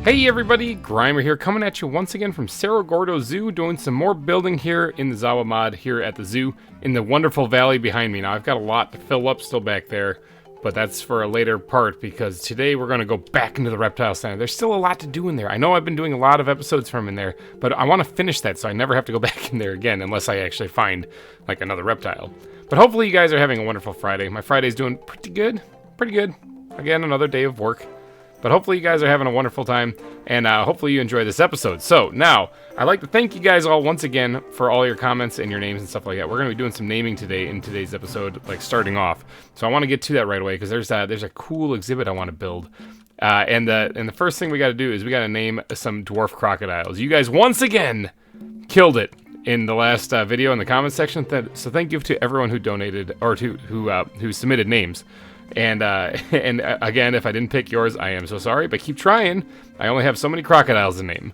Hey everybody, GReimer here, coming at you once again from Cerro Gordo Zoo, doing some more building here in the ZAWA mod here at the zoo, in the wonderful valley behind me. Now, I've got a lot to fill up still back there, but that's for a later part, because today we're going to go back into the reptile center. There's still a lot to do in there. I know I've been doing a lot of episodes from in there, but I want to finish that so I never have to go back in there again, unless I actually find, like, another reptile. But hopefully you guys are having a wonderful Friday. My Friday's doing pretty good. Pretty good. Again, another day of work. But hopefully you guys are having a wonderful time, and hopefully you enjoy this episode. So, now, I'd like to thank you guys all once again for all your comments and your names and stuff like that. We're going to be doing some naming today in today's episode, like starting off. So I want to get to that right away, because there's a cool exhibit I want to build. And the first thing we got to do is we got to name some dwarf crocodiles. You guys once again killed it in the last video in the comments section. So thank you to everyone who donated, or who submitted names. And again, if I didn't pick yours, I am so sorry, but keep trying. I only have so many crocodiles to name.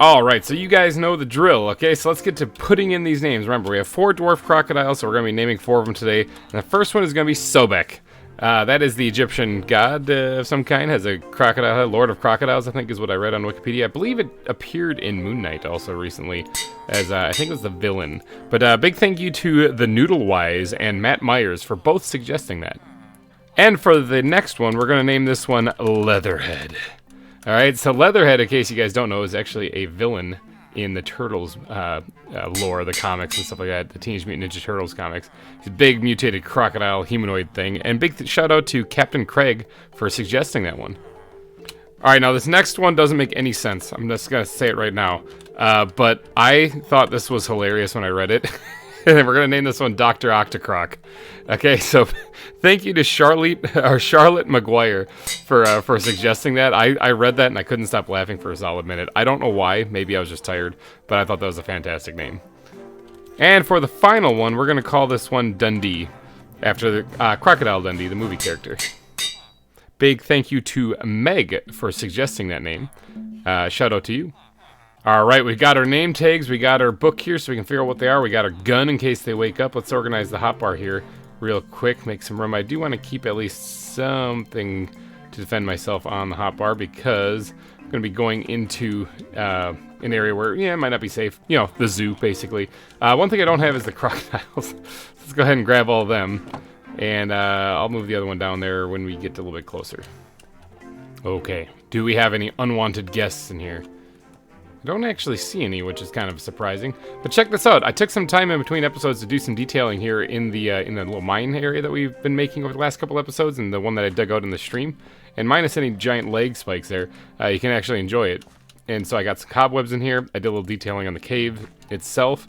Alright, so you guys know the drill, okay? So let's get to putting in these names. Remember, we have 4 dwarf crocodiles, so we're going to be naming 4 of them today. And the first one is going to be Sobek. That is the Egyptian god of some kind, has a crocodile, Lord of Crocodiles, I think is what I read on Wikipedia. I believe it appeared in Moon Knight also recently, as I think it was the villain. But big thank you to the Noodlewise and Matt Myers for both suggesting that. And for the next one, we're going to name this one Leatherhead. Alright, so Leatherhead, in case you guys don't know, is actually a villain in the Turtles lore, the comics and stuff like that, the Teenage Mutant Ninja Turtles comics. He's a big mutated crocodile humanoid thing, and big shout out to Captain Craig for suggesting that one. Alright, now this next one doesn't make any sense. I'm just going to say it right now. But I thought this was hilarious when I read it. And we're going to name this one Dr. Octocroc. Okay, so thank you to Charlotte McGuire for suggesting that. I read that and I couldn't stop laughing for a solid minute. I don't know why. Maybe I was just tired, but I thought that was a fantastic name. And for the final one, we're going to call this one Dundee, after the Crocodile Dundee, the movie character. Big thank you to Meg for suggesting that name. Shout out to you. Alright, we got our name tags, we got our book here so we can figure out what they are, we got our gun in case they wake up. Let's organize the hotbar here real quick, make some room. I do want to keep at least something to defend myself on the hotbar, because I'm going to be going into an area where, yeah, it might not be safe. You know, the zoo, basically. One thing I don't have is the crocodiles. Let's go ahead and grab all of them, and I'll move the other one down there when we get a little bit closer. Okay, do we have any unwanted guests in here? I don't actually see any, which is kind of surprising. But check this out. I took some time in between episodes to do some detailing here in the little mine area that we've been making over the last couple episodes, and the one that I dug out in the stream. And minus any giant leg spikes there, you can actually enjoy it. And so I got some cobwebs in here. I did a little detailing on the cave itself.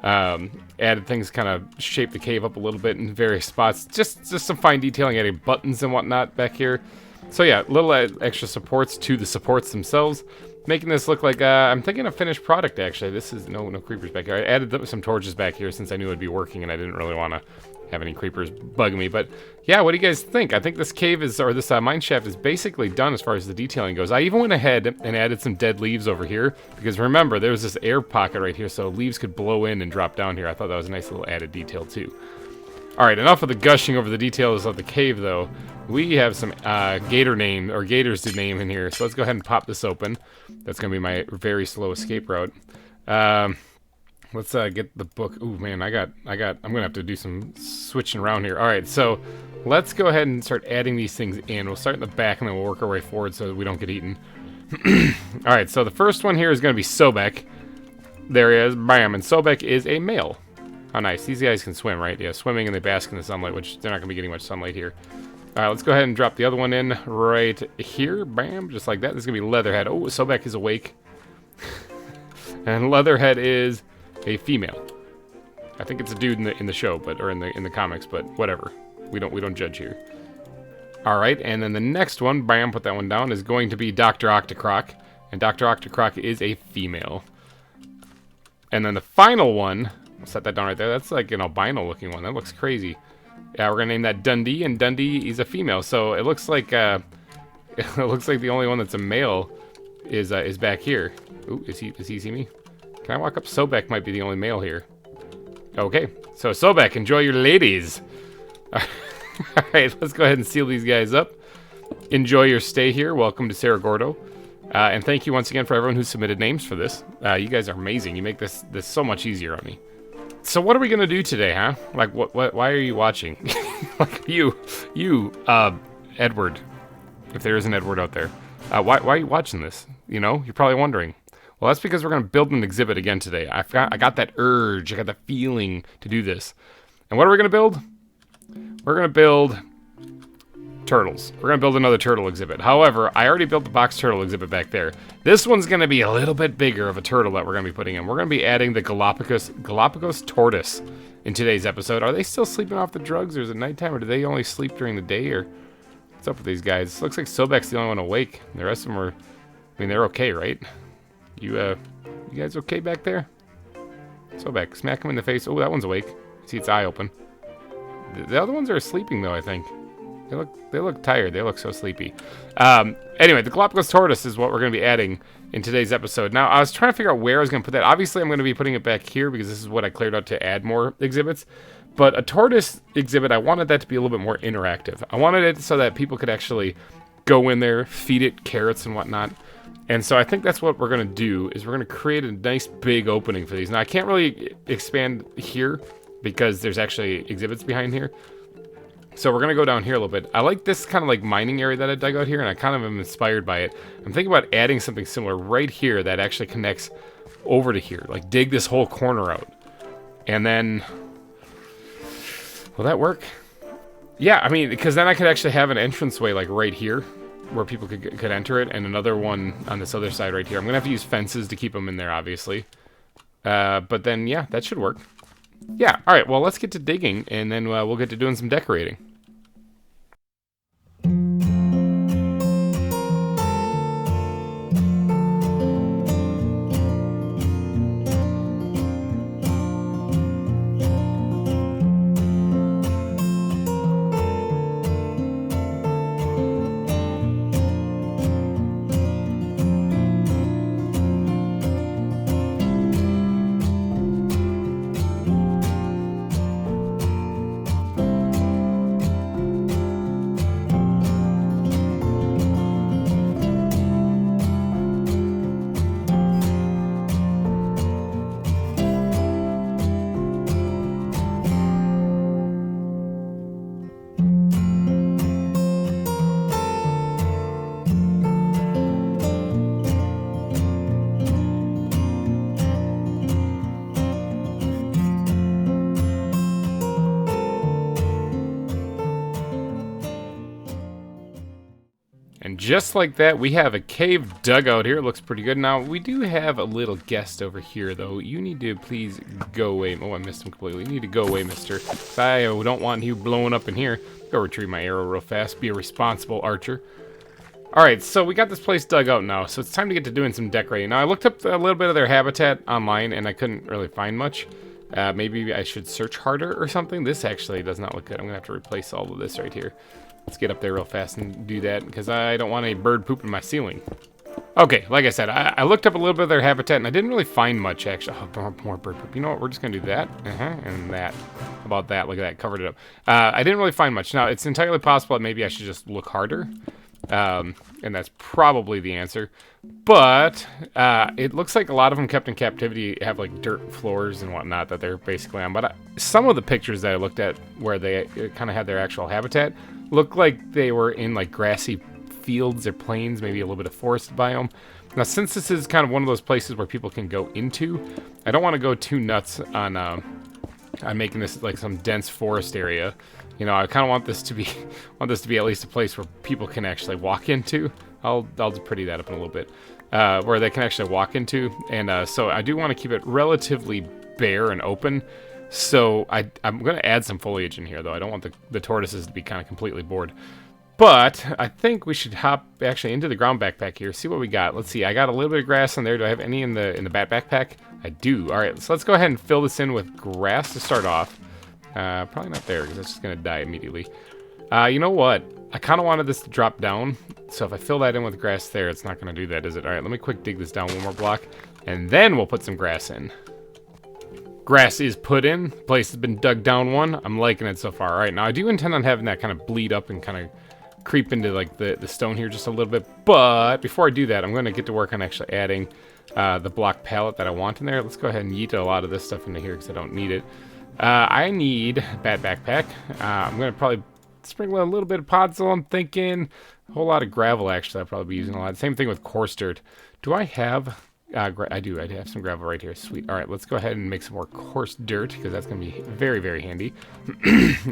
Added things, kind of shaped the cave up a little bit in various spots. Just some fine detailing, adding buttons and whatnot back here. So yeah, little extra supports to the supports themselves. Making this look like, I'm thinking a finished product, actually. This is, no creepers back here. I added some torches back here since I knew it'd be working and I didn't really want to have any creepers bugging me. But yeah, what do you guys think? I think this cave is, or this mine shaft is basically done as far as the detailing goes. I even went ahead and added some dead leaves over here, because remember, there was this air pocket right here, so leaves could blow in and drop down here. I thought that was a nice little added detail too. Alright, enough of the gushing over the details of the cave, though. We have some gators to name in here, so let's go ahead and pop this open. That's going to be my very slow escape route. Let's get the book. Ooh, man, I'm going to have to do some switching around here. Alright, so let's go ahead and start adding these things in. We'll start in the back, and then we'll work our way forward so that we don't get eaten. Alright, so the first one here is going to be Sobek. There he is, bam, and Sobek is a male. Oh, nice. These guys can swim, right? Yeah, swimming, and they bask in the sunlight, which they're not going to be getting much sunlight here. Alright, let's go ahead and drop the other one in right here. Bam, just like that. This is going to be Leatherhead. Oh, Sobek is awake. And Leatherhead is a female. I think it's a dude in the show, or in the comics, but whatever. We don't judge here. Alright, and then the next one, bam, put that one down, is going to be Dr. Octocroc. And Dr. Octocroc is a female. And then the final one, I'll set that down right there. That's like an albino looking one. That looks crazy. Yeah, we're gonna name that Dundee, and Dundee is a female. So it looks like the only one that's a male is back here. Ooh, does he see me? Can I walk up? Sobek might be the only male here. Okay, so Sobek, enjoy your ladies. Alright, let's go ahead and seal these guys up. Enjoy your stay here. Welcome to Cerro Gordo. And thank you once again for everyone who submitted names for this. You guys are amazing. You make this so much easier on me. So what are we gonna do today, huh? Like, what? Why are you watching? Like you, Edward. If there is an Edward out there, why are you watching this? You know, you're probably wondering. Well, that's because we're gonna build an exhibit again today. I got that urge. I got that feeling to do this. And what are we gonna build? We're gonna build turtles. We're gonna build another turtle exhibit. However, I already built the box turtle exhibit back there. This one's gonna be a little bit bigger of a turtle that we're gonna be putting in. We're gonna be adding the Galapagos tortoise in today's episode. Are they still sleeping off the drugs, or is it nighttime, or do they only sleep during the day, or what's up with these guys? Looks like Sobek's the only one awake. The rest of them are, I mean, they're okay, right? You guys okay back there? Sobek, smack him in the face. Oh, that one's awake. See its eye open. The other ones are sleeping though, I think. They look tired. They look so sleepy. Anyway, the Galapagos tortoise is what we're going to be adding in today's episode. Now, I was trying to figure out where I was going to put that. Obviously, I'm going to be putting it back here because this is what I cleared out to add more exhibits. But a tortoise exhibit, I wanted that to be a little bit more interactive. I wanted it so that people could actually go in there, feed it carrots and whatnot. And so I think that's what we're going to do, is we're going to create a nice big opening for these. Now, I can't really expand here because there's actually exhibits behind here. So we're going to go down here a little bit. I like this kind of like mining area that I dug out here, and I kind of am inspired by it. I'm thinking about adding something similar right here that actually connects over to here. Like dig this whole corner out. And then, will that work? Yeah, I mean, because then I could actually have an entranceway like right here where people could enter it, and another one on this other side right here. I'm going to have to use fences to keep them in there, obviously. But then, yeah, that should work. Yeah, all right, well, let's get to digging, and then we'll get to doing some decorating. And just like that, we have a cave dugout here. It looks pretty good. Now, we do have a little guest over here, though. You need to please go away. Oh, I missed him completely. You need to go away, mister. I don't want you blowing up in here. Go retrieve my arrow real fast. Be a responsible archer. Alright, so we got this place dug out now, so it's time to get to doing some decorating. Now, I looked up a little bit of their habitat online, and I couldn't really find much. Maybe I should search harder or something. This actually does not look good. I'm going to have to replace all of this right here. Let's get up there real fast and do that, because I don't want a bird poop in my ceiling. Okay, like I said, I looked up a little bit of their habitat, and I didn't really find much, actually. Oh, more bird poop. You know what? We're just going to do that. And that. How about that? Look at that. Covered it up. I didn't really find much. Now, it's entirely possible that maybe I should just look harder. And that's probably the answer. But it looks like a lot of them kept in captivity have, like, dirt floors and whatnot that they're basically on. But some of the pictures that I looked at where they kind of had their actual habitat look like they were in, like, grassy fields or plains, maybe a little bit of forest biome. Now, since this is kind of one of those places where people can go into, I don't want to go too nuts on making this like some dense forest area. You know, I kind of want this to be at least a place where people can actually walk into. I'll pretty that up in a little bit, where they can actually walk into, and so I do want to keep it relatively bare and open. So I'm going to add some foliage in here, though. I don't want the tortoises to be kind of completely bored. But I think we should hop actually into the ground backpack here, see what we got. Let's see, I got a little bit of grass in there. Do I have any in the bat backpack? I do. All right, so let's go ahead and fill this in with grass to start off. Probably not there, because it's just going to die immediately. You know what? I kind of wanted this to drop down, so if I fill that in with grass there, it's not going to do that, is it? All right, let me quick dig this down one more block, and then we'll put some grass in. Grass is put in. Place has been dug down one. I'm liking it so far. All right, now I do intend on having that kind of bleed up and kind of creep into like the stone here just a little bit. But before I do that, I'm going to get to work on actually adding the block pallet that I want in there. Let's go ahead and yeet a lot of this stuff into here because I don't need it. I need bat backpack. I'm going to probably sprinkle a little bit of podzol, I'm thinking. A whole lot of gravel, actually, I'll probably be using a lot. Same thing with coarse dirt. Do I have... I do have some gravel right here. Sweet. All right, let's go ahead and make some more coarse dirt because that's going to be very, very handy.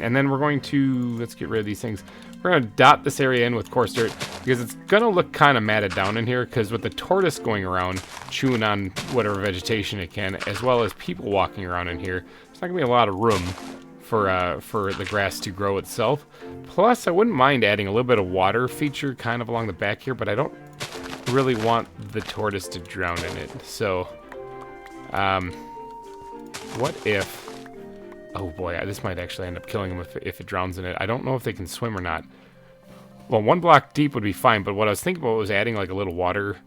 And then we're going to... Let's get rid of these things. We're going to dot this area in with coarse dirt because it's going to look kind of matted down in here because with the tortoise going around chewing on whatever vegetation it can, as well as people walking around in here, there's not going to be a lot of room for the grass to grow itself. Plus, I wouldn't mind adding a little bit of water feature kind of along the back here, but I don't really want the tortoise to drown in it. So, what if... Oh boy, this might actually end up killing him if it drowns in it. I don't know if they can swim or not. Well, 1 block deep would be fine, but what I was thinking about was adding like a little water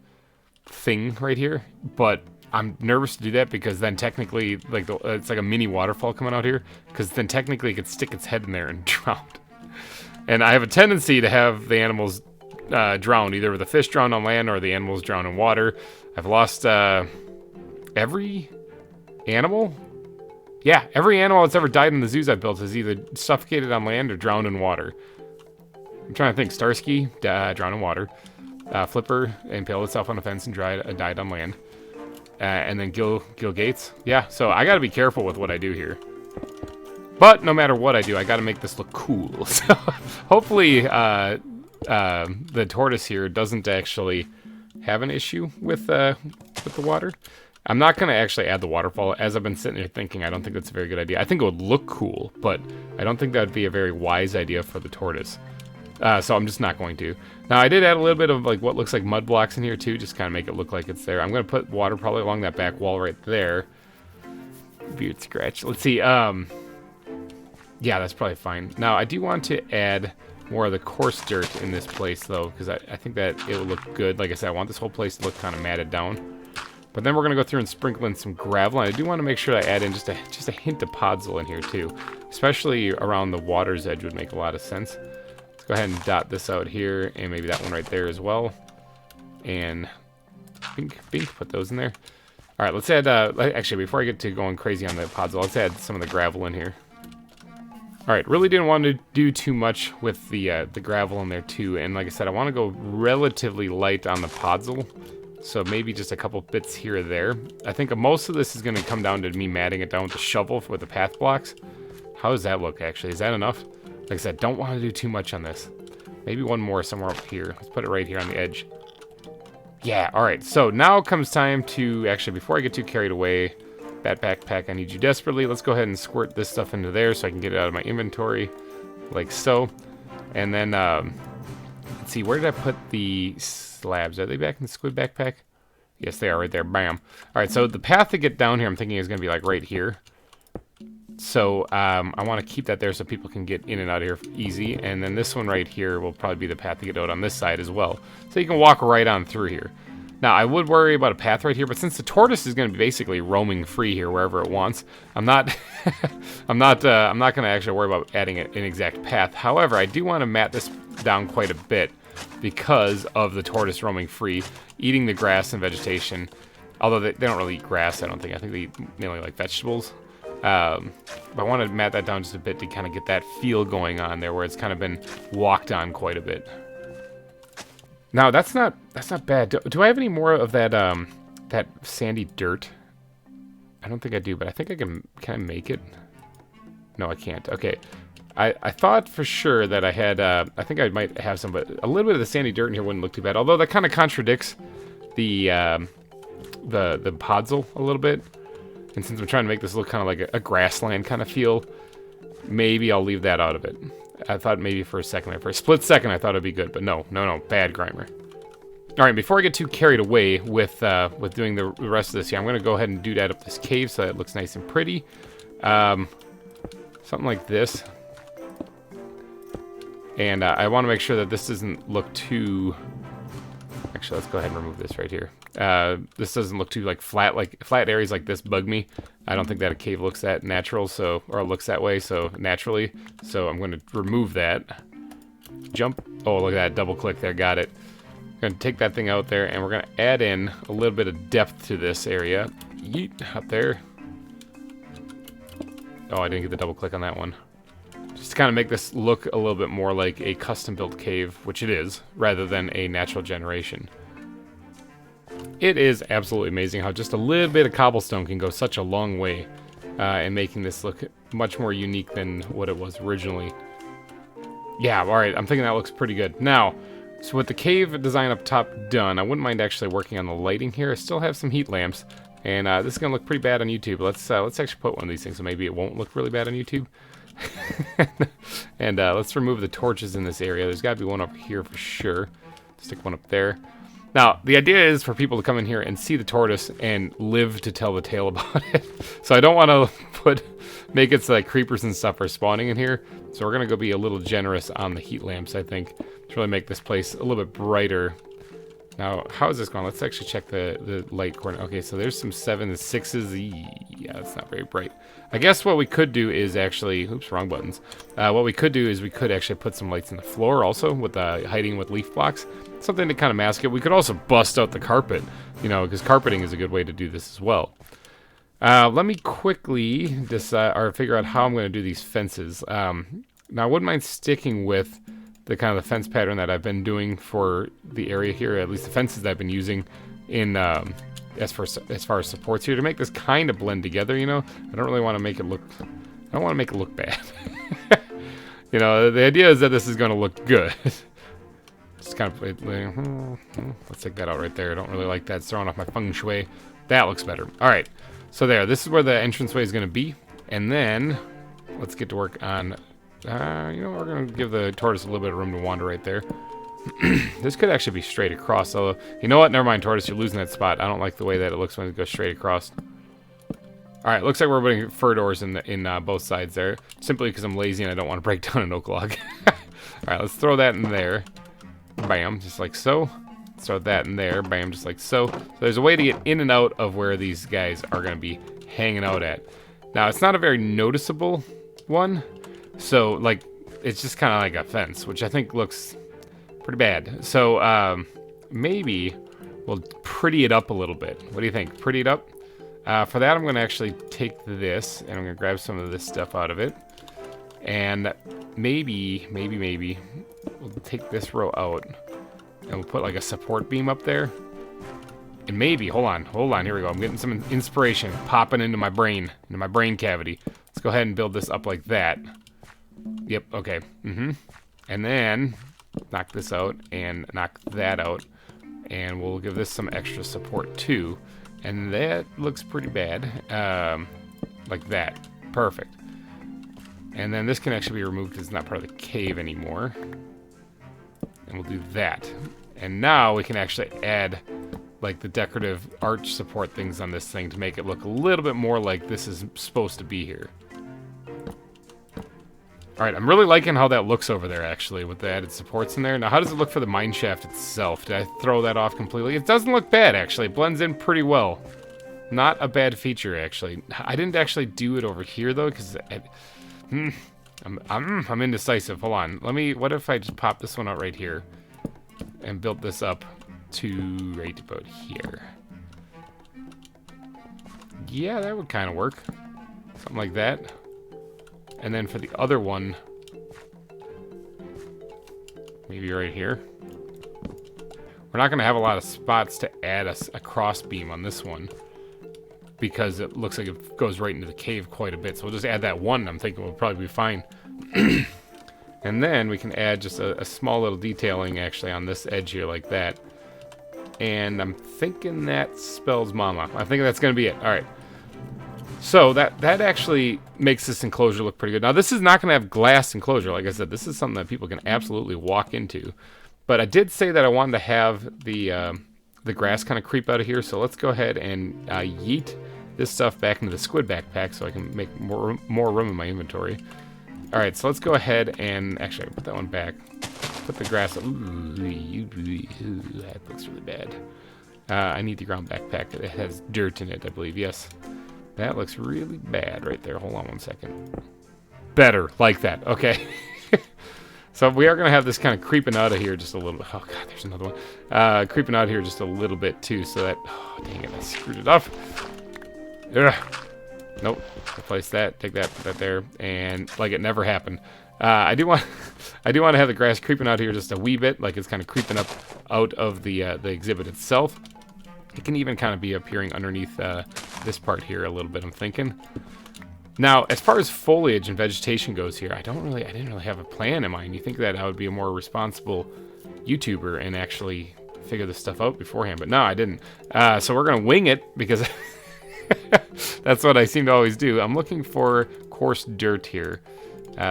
thing right here, but I'm nervous to do that because then technically, like it's like a mini waterfall coming out here, because then technically it could stick its head in there and drown. And I have a tendency to have the animals drown, either the fish drown on land or the animals drown in water. I've lost every animal. Yeah, every animal that's ever died in the zoos I've built is either suffocated on land or drowned in water. I'm trying to think. Starsky drowned in water. Flipper impaled itself on a fence and died on land. And then Gil Gates. Yeah, so I gotta be careful with what I do here. But no matter what I do, I gotta make this look cool. So hopefully the tortoise here doesn't actually have an issue with the water. I'm not gonna actually add the waterfall. As I've been sitting here thinking, I don't think that's a very good idea. I think it would look cool, but I don't think that would be a very wise idea for the tortoise. So I'm just not going to. Now, I did add a little bit of like what looks like mud blocks in here too, just kind of make it look like it's there. I'm going to put water probably along that back wall right there. Beard scratch. Let's see. Yeah, that's probably fine. Now, I do want to add more of the coarse dirt in this place though, because I think that it will look good. Like I said, I want this whole place to look kind of matted down. But then we're going to go through and sprinkle in some gravel. And I do want to make sure I add in just a hint of podzol in here too. Especially around the water's edge would make a lot of sense. Go ahead and dot this out here, and maybe that one right there as well. And bink, put those in there. All right, let's add, actually, before I get to going crazy on the podzol, let's add some of the gravel in here. All right, really didn't want to do too much with the gravel in there too. And like I said, I want to go relatively light on the podzol. So maybe just a couple bits here or there. I think most of this is going to come down to me matting it down with the shovel with the path blocks. How does that look, actually? Is that enough? Like I said, don't want to do too much on this. Maybe one more somewhere up here. Let's put it right here on the edge. Yeah, alright. So now comes time to... Actually, before I get too carried away, that backpack, I need you desperately. Let's go ahead and squirt this stuff into there so I can get it out of my inventory. Like so. And then, let's see, where did I put the slabs? Are they back in the squid backpack? Yes, they are right there. Bam. Alright, so the path to get down here, I'm thinking is going to be like right here. So I want to keep that there so people can get in and out of here easy. And then this one right here will probably be the path to get out on this side as well. So you can walk right on through here. Now, I would worry about a path right here, but since the tortoise is going to be basically roaming free here wherever it wants, I'm not going to actually worry about adding an exact path. However, I do want to mat this down quite a bit because of the tortoise roaming free, eating the grass and vegetation. Although they don't really eat grass, I don't think. I think they eat mainly like vegetables. But I want to mat that down just a bit to kind of get that feel going on there where it's kind of been walked on quite a bit. Now that's not bad. Do I have any more of that that sandy dirt? I don't think I do, but I think I can I make it? No, I can't. Okay. I thought for sure that I had I think I might have some, but a little bit of the sandy dirt in here wouldn't look too bad. Although that kind of contradicts the podzol a little bit. And since I'm trying to make this look kind of like a grassland kind of feel, maybe I'll leave that out of it. I thought maybe for a second, for a split second, I thought it'd be good, but no, bad GReimer. All right, before I get too carried away with doing the rest of this here, I'm gonna go ahead and doodad up this cave so that it looks nice and pretty. Something like this. And I want to make sure that this doesn't look too... Actually, let's go ahead and remove this right here. This doesn't look too like flat areas like this bug me. I don't think that a cave looks that natural, or looks that way, so naturally. So I'm going to remove that. Jump. Oh, look at that, double click there, got it. Gonna take that thing out there, and we're gonna add in a little bit of depth to this area. Yeet, up there. Oh, I didn't get the double click on that one. Just to kind of make this look a little bit more like a custom-built cave, which it is, rather than a natural generation. It is absolutely amazing how just a little bit of cobblestone can go such a long way in making this look much more unique than what it was originally. Yeah, alright, I'm thinking that looks pretty good. Now, so with the cave design up top done, I wouldn't mind actually working on the lighting here. I still have some heat lamps, and this is going to look pretty bad on YouTube. Let's actually put one of these things so maybe it won't look really bad on YouTube. And let's remove the torches in this area. There's got to be one over here for sure. Stick one up there. Now, the idea is for people to come in here and see the tortoise and live to tell the tale about it. So I don't want to make it so that creepers and stuff are spawning in here. So we're going to go be a little generous on the heat lamps, I think, to really make this place a little bit brighter. Now, how is this going? Let's actually check the light corner. Okay, so there's some 7s and 6s. Yeah, that's not very bright. I guess what we could do is actually... Oops, wrong buttons. What we could do is we could actually put some lights in the floor also, with hiding with leaf blocks. Something to kind of mask it. We could also bust out the carpet, you know, because carpeting is a good way to do this as well. Let me quickly decide, or figure out how I'm going to do these fences. Now, I wouldn't mind sticking with the kind of the fence pattern that I've been doing for the area here, at least the fences that I've been using in as far as supports here, to make this kind of blend together, you know. I don't really want to make it look, I don't want to make it look bad. You know, the idea is that this is going to look good. Just kind of, let's take that out right there. I don't really like that. It's throwing off my feng shui. That looks better. All right, so there, this is where the entranceway is going to be, and then let's get to work on, you know, we're going to give the tortoise a little bit of room to wander right there. This could actually be straight across, although, you know what, never mind, tortoise, you're losing that spot. I don't like the way that it looks when it goes straight across. Alright, looks like we're putting fur doors in both sides there, simply because I'm lazy and I don't want to break down an oak log. Alright, let's throw that in there. Bam, just like so. Let's throw that in there. Bam, just like so. So there's a way to get in and out of where these guys are going to be hanging out at. Now, it's not a very noticeable one, so, like, it's just kind of like a fence, which I think looks pretty bad. So, maybe we'll pretty it up a little bit. What do you think? Pretty it up? For that, I'm going to actually take this, and I'm going to grab some of this stuff out of it. And maybe, we'll take this row out, and we'll put, like, a support beam up there. And maybe, hold on, here we go. I'm getting some inspiration popping into my brain cavity. Let's go ahead and build this up like that. Yep, okay. And then knock this out and knock that out, and we'll give this some extra support too. And that looks pretty bad. Like that. Perfect. And then this can actually be removed because it's not part of the cave anymore. And we'll do that. And now we can actually add like the decorative arch support things on this thing to make it look a little bit more like this is supposed to be here. Alright, I'm really liking how that looks over there, actually, with the added supports in there. Now, how does it look for the mine shaft itself? Did I throw that off completely? It doesn't look bad, actually. It blends in pretty well. Not a bad feature, actually. I didn't actually do it over here, though, because I'm indecisive. Hold on. What if I just pop this one out right here and build this up to right about here? Yeah, that would kind of work. Something like that. And then for the other one, maybe right here. We're not going to have a lot of spots to add a cross beam on this one, because it looks like it goes right into the cave quite a bit. So we'll just add that one. I'm thinking we'll probably be fine. And then we can add just a small little detailing actually on this edge here like that. And I'm thinking that spells mama. I think that's going to be it. All right. So that actually makes this enclosure look pretty good. Now, this is not going to have glass enclosure. Like I said, this is something that people can absolutely walk into. But I did say that I wanted to have the grass kind of creep out of here. So let's go ahead and yeet this stuff back into the squid backpack so I can make more room in my inventory. All right, so let's go ahead and actually put that one back. Put the grass. Ooh, that looks really bad. I need the ground backpack. It has dirt in it, I believe. Yes. That looks really bad right there. Hold on one second. Better, like that. Okay. So we are going to have this kind of creeping out of here just a little bit. Oh, God, there's another one. Creeping out here just a little bit, too, so that... Oh, dang it, I screwed it up. Ugh. Nope. Replace that. Take that, put that there, and like it never happened. I do want to have the grass creeping out here just a wee bit, like it's kind of creeping up out of the exhibit itself. It can even kind of be appearing underneath this part here a little bit, I'm thinking. Now, as far as foliage and vegetation goes here, I didn't really have a plan in mind. You think that I would be a more responsible YouTuber and actually figure this stuff out beforehand, but no, I didn't. So we're gonna wing it because that's what I seem to always do. I'm looking for coarse dirt here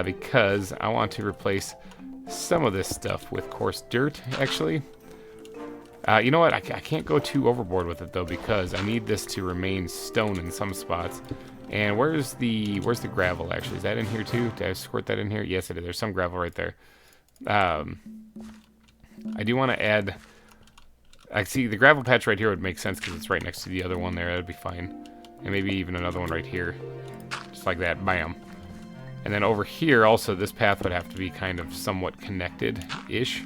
because I want to replace some of this stuff with coarse dirt, actually. You know what? I can't go too overboard with it though because I need this to remain stone in some spots. And where's the gravel actually? Is that in here too? Did I squirt that in here? Yes, it is. There's some gravel right there. I do want to add. I see the gravel patch right here would make sense because it's right next to the other one there. That'd be fine. And maybe even another one right here, just like that. Bam. And then over here also, this path would have to be kind of somewhat connected-ish.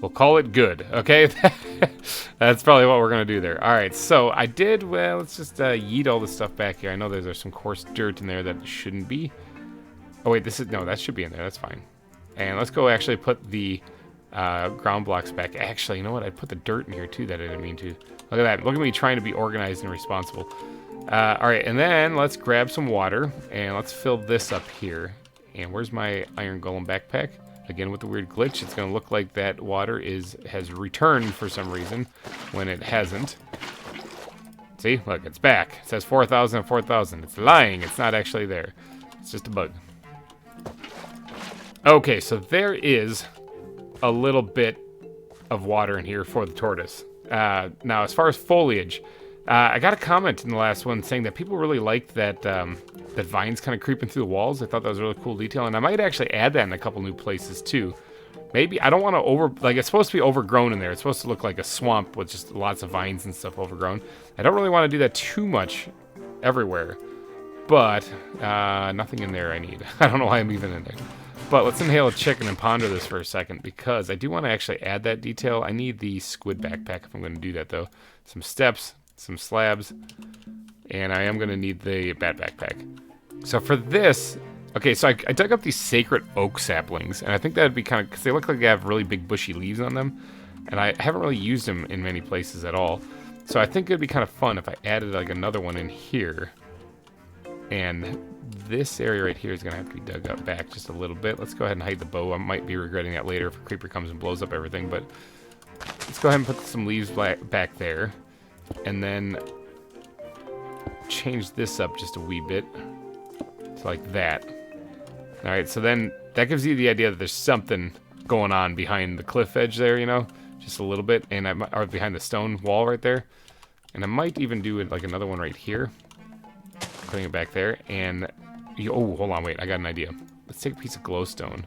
We'll call it good, okay? That's probably what we're going to do there. All right, so I did, well, let's just yeet all this stuff back here. I know there's some coarse dirt in there that shouldn't be. Oh, wait, no, that should be in there. That's fine. And let's go actually put the ground blocks back. Actually, you know what? I'd put the dirt in here, too, that I didn't mean to. Look at that. Look at me trying to be organized and responsible. All right, and then let's grab some water, and let's fill this up here. And where's my iron golem backpack? Again, with the weird glitch, it's going to look like that water has returned for some reason when it hasn't. See? Look, it's back. It says 4,000 and 4,000. It's lying. It's not actually there. It's just a bug. Okay, so there is a little bit of water in here for the tortoise. Now, as far as foliage, I got a comment in the last one saying that people really liked that that vines kind of creeping through the walls. I thought that was a really cool detail, and I might actually add that in a couple new places too. Maybe, I don't want to it's supposed to be overgrown in there. It's supposed to look like a swamp with just lots of vines and stuff overgrown. I don't really want to do that too much everywhere, but nothing in there I need. I don't know why I'm even in there. But let's inhale a chicken and ponder this for a second, because I do want to actually add that detail. I need the squid backpack if I'm going to do that, though. Some steps, some slabs, and I am going to need the bat backpack. So for this, okay, so I dug up these sacred oak saplings, and I think that would be kind of, because they look like they have really big bushy leaves on them, and I haven't really used them in many places at all. So I think it would be kind of fun if I added like another one in here, and this area right here is going to have to be dug up back just a little bit. Let's go ahead and hide the bow. I might be regretting that later if a creeper comes and blows up everything, but let's go ahead and put some leaves back there, and then change this up just a wee bit to like that. All right, so then that gives you the idea that there's something going on behind the cliff edge there, you know, just a little bit, and or behind the stone wall right there. And I might even do it like another one right here, putting it back there. And oh, hold on, wait, I got an idea. Let's take a piece of glowstone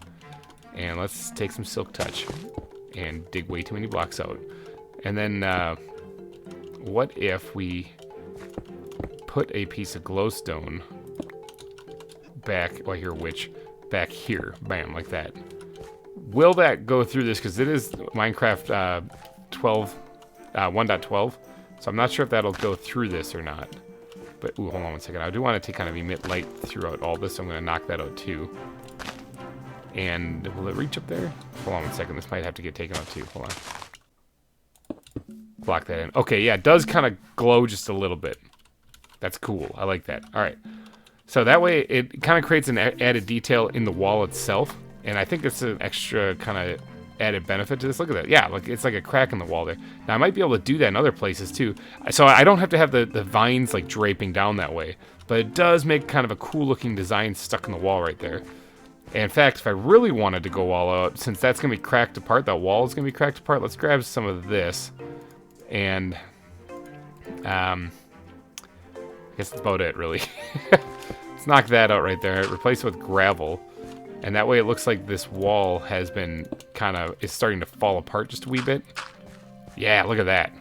and let's take some silk touch and dig way too many blocks out. And then what if we put a piece of glowstone back, oh, here, back here, bam, like that. Will that go through this? Because it is Minecraft 1.12, so I'm not sure if that'll go through this or not. But, ooh, hold on one second. I do want to kind of emit light throughout all this, so I'm going to knock that out too. And will it reach up there? Hold on one second. This might have to get taken out too. Hold on. Block that in. Okay, yeah, it does kind of glow just a little bit. That's cool. I like that. All right. So that way it kind of creates an added detail in the wall itself. And I think it's an extra kind of added benefit to this. Look at that. Yeah, like it's like a crack in the wall there. Now I might be able to do that in other places too. So I don't have to have the vines like draping down that way. But it does make kind of a cool looking design stuck in the wall right there. And in fact, if I really wanted to go all out, since that's going to be cracked apart, that wall is going to be cracked apart, let's grab some of this. And I guess that's about it, really. Let's knock that out right there. Replace it with gravel. And that way it looks like this wall has been is starting to fall apart just a wee bit. Yeah, look at that.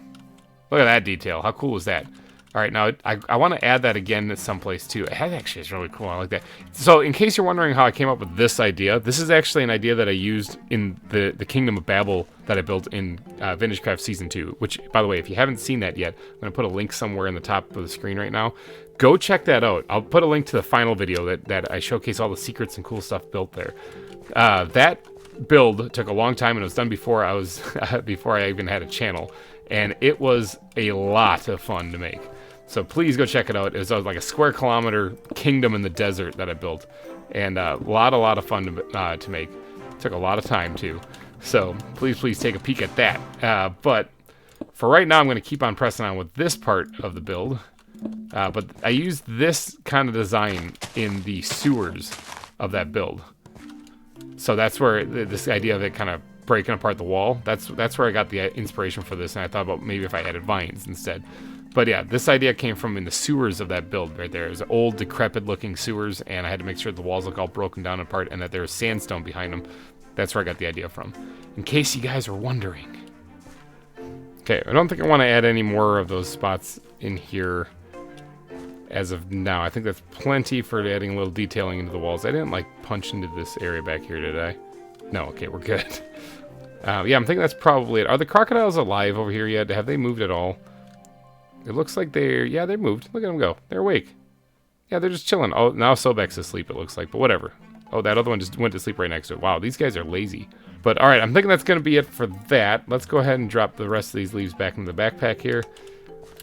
Look at that detail. How cool is that? All right, now I want to add that again someplace too. It actually is really cool. I like that. So in case you're wondering how I came up with this idea, this is actually an idea that I used in the Kingdom of Babel that I built in VintageCraft Season 2, which, by the way, if you haven't seen that yet, I'm going to put a link somewhere in the top of the screen right now. Go check that out. I'll put a link to the final video that I showcase all the secrets and cool stuff built there. That build took a long time, and it was done before I was before I even had a channel, and it was a lot of fun to make. So please go check it out. It was like a square kilometer kingdom in the desert that I built, and a lot of fun to make. It took a lot of time too. So please take a peek at that. But for right now, I'm going to keep on pressing on with this part of the build. But I used this kind of design in the sewers of that build. So that's where this idea of it kind of breaking apart the wall, that's where I got the inspiration for this, and I thought about maybe if I added vines instead. But yeah, this idea came from in the sewers of that build right there. It was old, decrepit-looking sewers, and I had to make sure the walls look all broken down apart and that there was sandstone behind them. That's where I got the idea from, in case you guys are wondering. Okay, I don't think I want to add any more of those spots in here as of now. I think that's plenty for adding a little detailing into the walls. I didn't, like, punch into this area back here, did I? No, okay, we're good. Yeah, I'm thinking that's probably it. Are the crocodiles alive over here yet? Have they moved at all? It looks like yeah, they moved. Look at them go. They're awake. Yeah, they're just chilling. Oh, now Sobek's asleep, it looks like, but whatever. Oh, that other one just went to sleep right next to it. Wow, these guys are lazy. But all right, I'm thinking that's going to be it for that. Let's go ahead and drop the rest of these leaves back into the backpack here.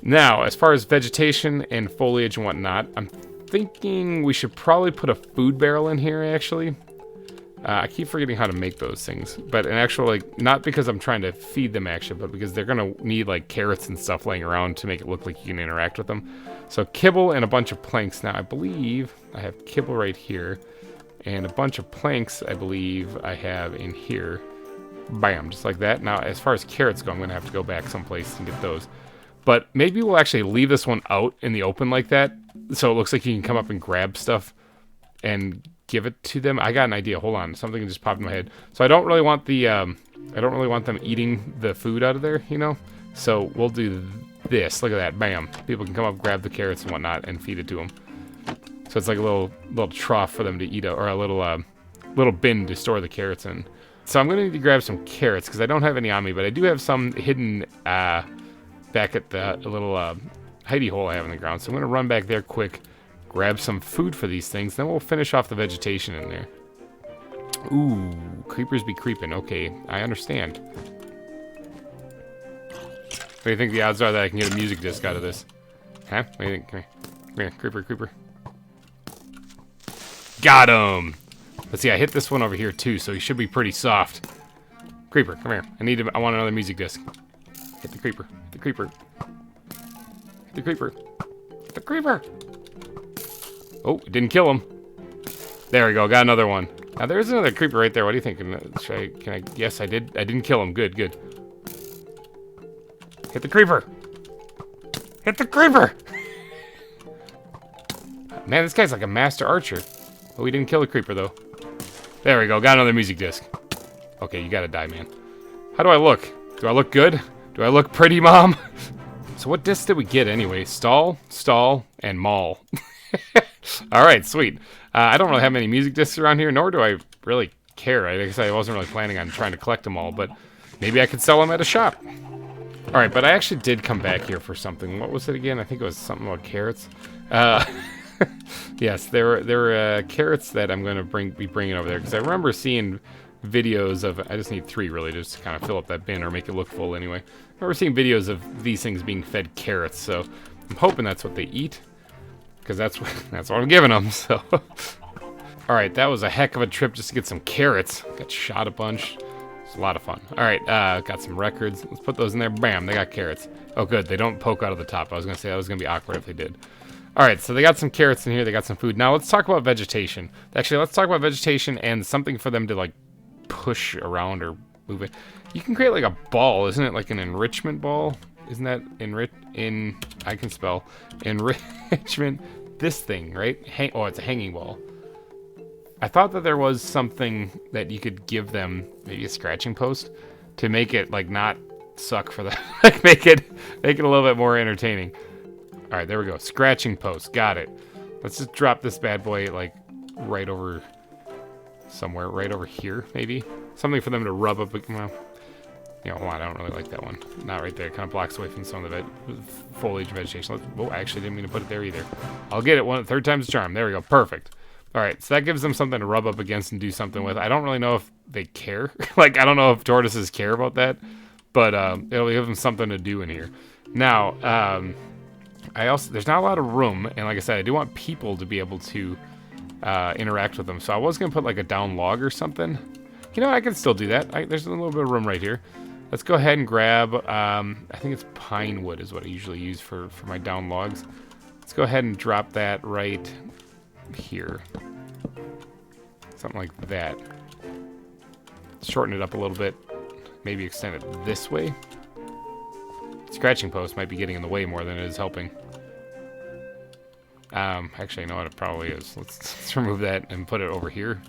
Now, as far as vegetation and foliage and whatnot, I'm thinking we should probably put a food barrel in here, actually. I keep forgetting how to make those things, but in actual, like, not because I'm trying to feed them actually, but because they're gonna need like carrots and stuff laying around to make it look like you can interact with them. So kibble and a bunch of planks. Now I believe I have kibble right here, and a bunch of planks I believe I have in here. Bam, just like that. Now as far as carrots go, I'm gonna have to go back someplace and get those. But maybe we'll actually leave this one out in the open like that, so it looks like you can come up and grab stuff and give it to them. I got an idea. Hold on, something just popped in my head. So I don't really want the I don't really want them eating the food out of there, you know. So we'll do this. Look at that. Bam. People can come up, grab the carrots and whatnot, and feed it to them. So it's like a little trough for them to eat, or a little bin to store the carrots in. So I'm gonna need to grab some carrots because I don't have any on me, but I do have some hidden back at the little hidey hole I have in the ground. So I'm gonna run back there quick, grab some food for these things, then we'll finish off the vegetation in there. Ooh, creepers be creeping. Okay, I understand. What do you think the odds are that I can get a music disc out of this? Huh? What do you think? Come here. Come here, creeper. Got him! Let's see, I hit this one over here too, so he should be pretty soft. Creeper, come here. I want another music disc. Hit the creeper. Hit the creeper. Hit the creeper. Hit the creeper! Oh, it didn't kill him. There we go, got another one. Now there's another creeper right there. What do you think? Can I? Yes, I did. I didn't kill him. Good. Hit the creeper. Hit the creeper. Man, this guy's like a master archer. Oh, we didn't kill the creeper though. There we go. Got another music disc. Okay, you gotta die, man. How do I look? Do I look good? Do I look pretty, Mom? So what discs did we get anyway? Stall, and maul. Alright, sweet. I don't really have many music discs around here, nor do I really care. I guess I wasn't really planning on trying to collect them all, but maybe I could sell them at a shop. Alright, but I actually did come back here for something. What was it again? I think it was something about carrots. Yes, there were carrots that I'm going to be bringing over there, because I remember seeing videos of, I just need 3 really just to kind of fill up that bin or make it look full anyway. I remember seeing videos of these things being fed carrots, so I'm hoping that's what they eat, because that's what I'm giving them. So, all right, that was a heck of a trip just to get some carrots. Got shot a bunch. It's a lot of fun. All right, got some records. Let's put those in there. Bam, they got carrots. Oh, good. They don't poke out of the top. I was gonna say that was gonna be awkward if they did. All right, so they got some carrots in here. They got some food. Now let's talk about vegetation. Actually, let's talk about vegetation and something for them to like push around or move it. You can create like a ball, isn't it? Like an enrichment ball. Isn't that I can spell enrichment, this thing, right? Oh, it's a hanging ball. I thought that there was something that you could give them, maybe a scratching post, to make it like not suck for the, like make it a little bit more entertaining. All All right, there we go. Scratching post. Got it. Let's just drop this bad boy, like, right over somewhere. Right over here, maybe. Something for them to rub up. Well, you know, hold on. I don't really like that one. Not right there. It kind of blocks away from some of the foliage vegetation. Oh, I actually didn't mean to put it there either. I'll get it. Third time's a charm. There we go. Perfect. All right, so that gives them something to rub up against and do something with. I don't really know if they care. Like, I don't know if tortoises care about that. But it'll give them something to do in here. Now, there's not a lot of room, and like I said, I do want people to be able to interact with them. So I was gonna put like a down log or something. You know, I can still do that. There's a little bit of room right here. Let's go ahead and grab. I think it's pine wood is what I usually use for my down logs. Let's go ahead and drop that right here. Something like that. Shorten it up a little bit. Maybe extend it this way. Scratching post might be getting in the way more than it is helping. Actually, you know what? It probably is. Let's remove that and put it over here.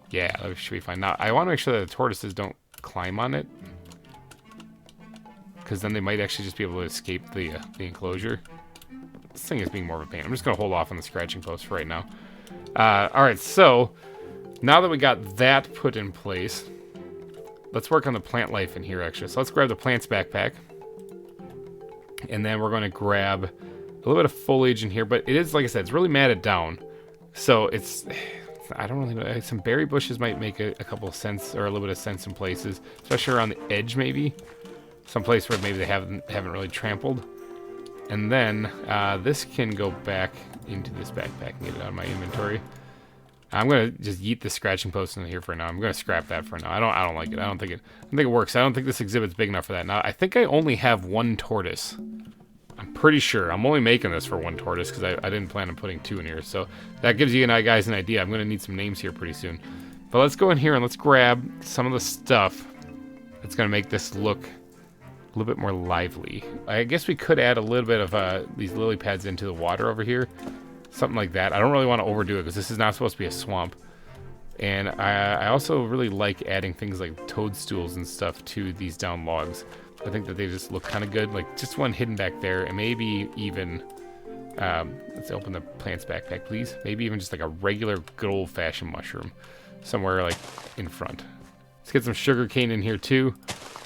Yeah, that should be fine. Now, I want to make sure that the tortoises don't climb on it, because then they might actually just be able to escape the enclosure. This thing is being more of a pain. I'm just going to hold off on the scratching post for right now. All right, so now that we got that put in place, let's work on the plant life in here, actually. So let's grab the plants backpack. And then we're going to grab a little bit of foliage in here. But it is, like I said, it's really matted down. So I don't really know. Some berry bushes might make a couple of sense, or a little bit of sense in places. Especially around the edge, maybe. Some place where maybe they haven't really trampled. And then this can go back into this backpack and get it out of my inventory. I'm gonna just yeet the scratching post in here for now. I'm gonna scrap that for now. I don't like it. I don't think it works. I don't think this exhibit's big enough for that. Now I think I only have one tortoise. I'm pretty sure. I'm only making this for one tortoise because I didn't plan on putting two in here. So that gives you guys an idea. I'm gonna need some names here pretty soon. But let's go in here and let's grab some of the stuff that's gonna make this look a little bit more lively. I guess we could add a little bit of these lily pads into the water over here. Something like that. I don't really want to overdo it because this is not supposed to be a swamp. And I also really like adding things like toadstools and stuff to these down logs. I think that they just look kind of good. Like just one hidden back there, and maybe even, let's open the plants backpack, please. Maybe even just like a regular good old-fashioned mushroom somewhere like in front. Let's get some sugar cane in here too.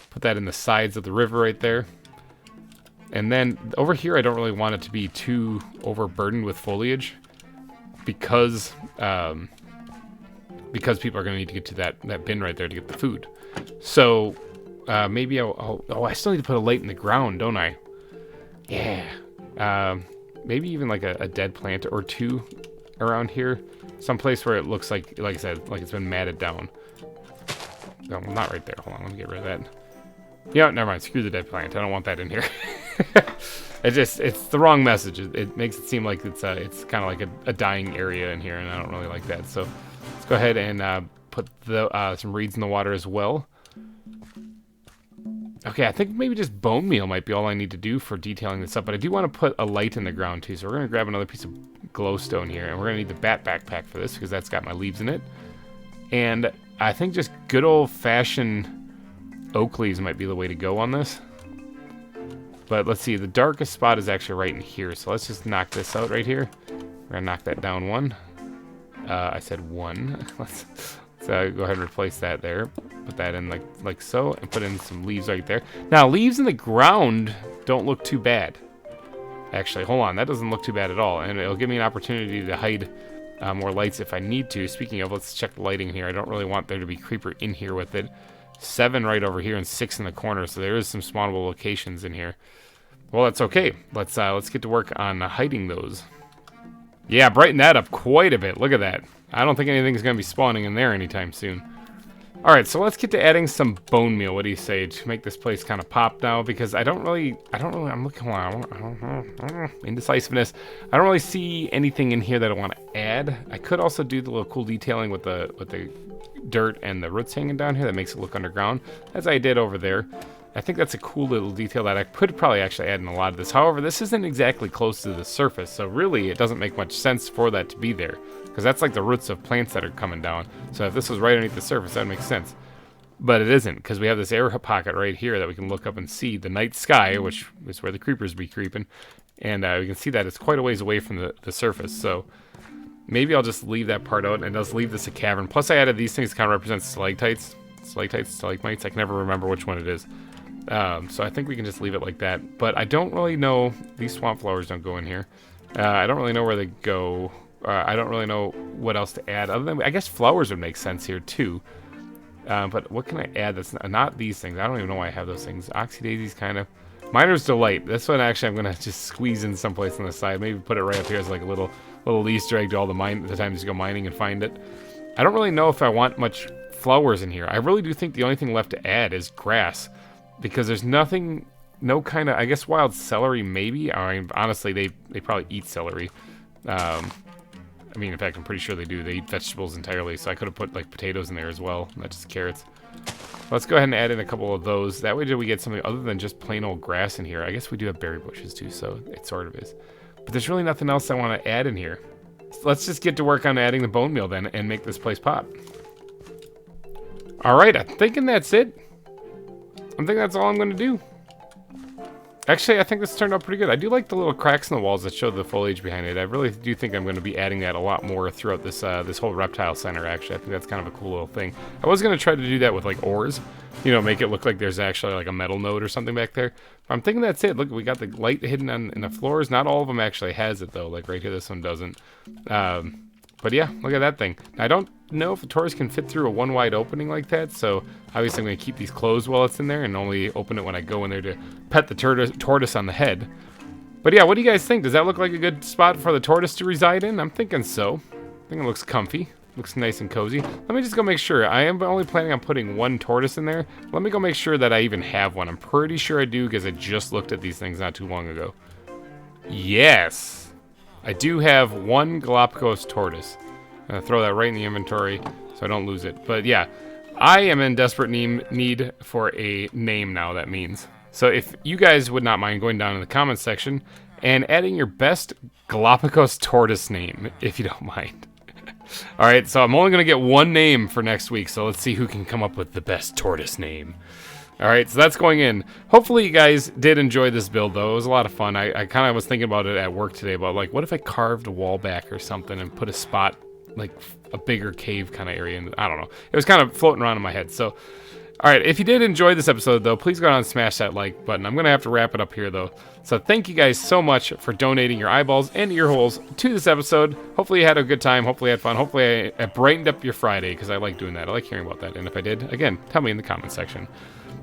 Put that in the sides of the river right there. And then over here, I don't really want it to be too overburdened with foliage because people are going to need to get to that bin right there to get the food. So maybe I still need to put a light in the ground, don't I? Yeah. Maybe even like a dead plant or two around here. Someplace where it looks like I said, like it's been matted down. No, not right there. Hold on, let me get rid of that. Yeah, never mind. Screw the dead plant. I don't want that in here. It's the wrong message. It makes it seem like it's kind of like a dying area in here, and I don't really like that. So let's go ahead and put some reeds in the water as well. Okay, I think maybe just bone meal might be all I need to do for detailing this up, but I do want to put a light in the ground too. So we're gonna grab another piece of glowstone here, and we're gonna need the bat backpack for this because that's got my leaves in it. And I think just good old-fashioned oak leaves might be the way to go on this. But let's see, the darkest spot is actually right in here. So let's just knock this out right here. We're gonna knock that down one. I said one. Let's go ahead and replace that there. Put that in like so, and put in some leaves right there. Now, leaves in the ground don't look too bad. Actually, hold on, that doesn't look too bad at all. And it'll give me an opportunity to hide more lights if I need to. Speaking of, let's check the lighting here. I don't really want there to be creeper in here with it. 7 right over here and 6 in the corner, so there is some spawnable locations in here. Well, that's okay. Let's get to work on hiding those. Yeah, brighten that up quite a bit. Look at that. I don't think anything's going to be spawning in there anytime soon. All right, so let's get to adding some bone meal. What do you say to make this place kind of pop now? Because I'm looking around. Indecisiveness. I don't really see anything in here that I want to add. I could also do the little cool detailing with the dirt and the roots hanging down here that makes it look underground, as I did over there. I think that's a cool little detail that I could probably actually add in a lot of this. However, this isn't exactly close to the surface, so really it doesn't make much sense for that to be there, because that's like the roots of plants that are coming down. So if this was right underneath the surface, that makes sense. But it isn't, because we have this air pocket right here that we can look up and see the night sky, which is where the creepers be creeping. And we can see that it's quite a ways away from the surface. So maybe I'll just leave that part out and just leave this a cavern. Plus I added these things to kind of represent stalactites. Stalagmites. I can never remember which one it is. So I think we can just leave it like that. But I don't really know. These swamp flowers don't go in here. I don't really know where they go. I don't really know what else to add. Other than, I guess flowers would make sense here too. But what can I add that's not these things? I don't even know why I have those things. Oxydaisies kind of. Miner's Delight. This one actually I'm going to just squeeze in someplace on the side. Maybe put it right up here as like a little Easter egg to all the times you go mining and find it. I don't really know if I want much flowers in here. I really do think the only thing left to add is grass. Because there's nothing, no kind of, I guess wild celery maybe. I mean, honestly, they probably eat celery. I mean, in fact, I'm pretty sure they do. They eat vegetables entirely. So I could have put like potatoes in there as well, not just carrots. Let's go ahead and add in a couple of those. That way do we get something other than just plain old grass in here. I guess we do have berry bushes too, so it sort of is. But there's really nothing else I want to add in here. So let's just get to work on adding the bone meal then and make this place pop. Alright, I'm thinking that's it. I'm thinking that's all I'm going to do. Actually, I think this turned out pretty good. I do like the little cracks in the walls that show the foliage behind it. I really do think I'm going to be adding that a lot more throughout this this whole reptile center, actually. I think that's kind of a cool little thing. I was going to try to do that with, like, ores. You know, make it look like there's actually, like, a metal node or something back there. But I'm thinking that's it. Look, we got the light hidden in the floors. Not all of them actually has it, though. Like, right here, this one doesn't. But yeah, look at that thing. I don't know if the tortoise can fit through a one wide opening like that, so obviously I'm going to keep these closed while it's in there and only open it when I go in there to pet the tortoise on the head. But yeah, what do you guys think? Does that look like a good spot for the tortoise to reside in? I'm thinking so. I think it looks comfy. Looks nice and cozy. Let me just go make sure. I am only planning on putting one tortoise in there. Let me go make sure that I even have one. I'm pretty sure I do because I just looked at these things not too long ago. Yes! I do have one Galapagos tortoise. I'm going to throw that right in the inventory so I don't lose it. But yeah, I am in desperate need for a name now, that means. So if you guys would not mind going down in the comments section and adding your best Galapagos tortoise name, if you don't mind. Alright, so I'm only going to get one name for next week, so let's see who can come up with the best tortoise name. Alright, so that's going in. Hopefully you guys did enjoy this build, though. It was a lot of fun. I kind of was thinking about it at work today, about, like, what if I carved a wall back or something and put a spot, like, a bigger cave kind of area? And I don't know. It was kind of floating around in my head, so... Alright, if you did enjoy this episode, though, please go down and smash that like button. I'm going to have to wrap it up here, though. So thank you guys so much for donating your eyeballs and ear holes to this episode. Hopefully you had a good time. Hopefully you had fun. Hopefully I brightened up your Friday, because I like doing that. I like hearing about that. And if I did, again, tell me in the comments section.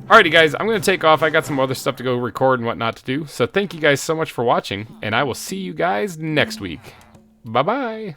Alrighty, guys, I'm going to take off. I got some other stuff to go record and whatnot to do. So thank you guys so much for watching, and I will see you guys next week. Bye-bye.